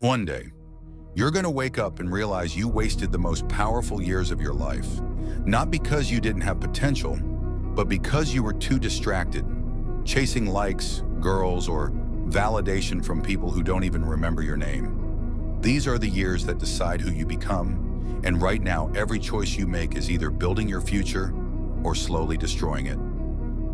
One day, you're going to wake up and realize you wasted the most powerful years of your life, not because you didn't have potential, but because you were too distracted, chasing likes, girls, or validation from people who don't even remember your name. These are the years that decide who you become, and right now, every choice you make is either building your future or slowly destroying it.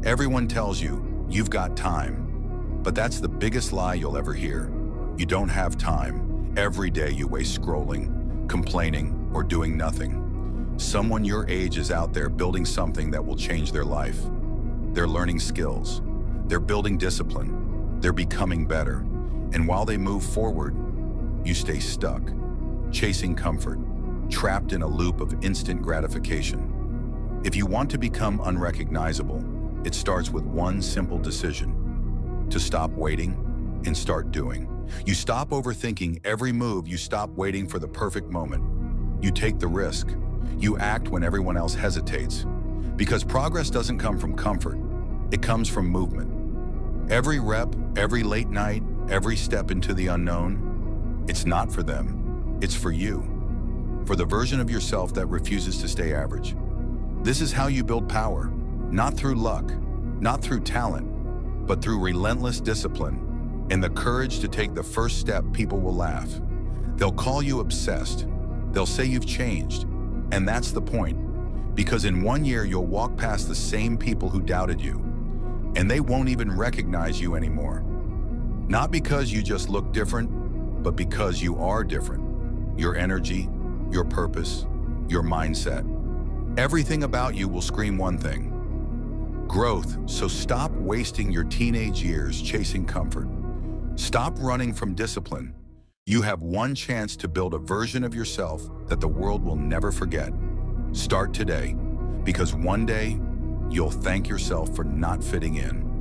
Everyone tells you, you've got time, but that's the biggest lie you'll ever hear. You don't have time. Every day you waste scrolling, complaining, or doing nothing. Someone your age is out there building something that will change their life. They're learning skills. They're building discipline. They're becoming better. And while they move forward, you stay stuck, chasing comfort, trapped in a loop of instant gratification. If you want to become unrecognizable, it starts with one simple decision: to stop waiting and start doing. You stop overthinking every move. You stop waiting for the perfect moment. You take the risk. You act when everyone else hesitates. Because progress doesn't come from comfort. It comes from movement. Every rep, every late night, every step into the unknown, it's not for them. It's for you. For the version of yourself that refuses to stay average. This is how you build power. Not through luck, not through talent, but through relentless discipline and the courage to take the first step. People will laugh. They'll call you obsessed. They'll say you've changed. And that's the point. Because in 1 year, you'll walk past the same people who doubted you, and they won't even recognize you anymore. Not because you just look different, but because you are different. Your energy, your purpose, your mindset. Everything about you will scream one thing: growth. So stop wasting your teenage years chasing comfort. Stop running from discipline. You have one chance to build a version of yourself that the world will never forget. Start today, because one day you'll thank yourself for not fitting in.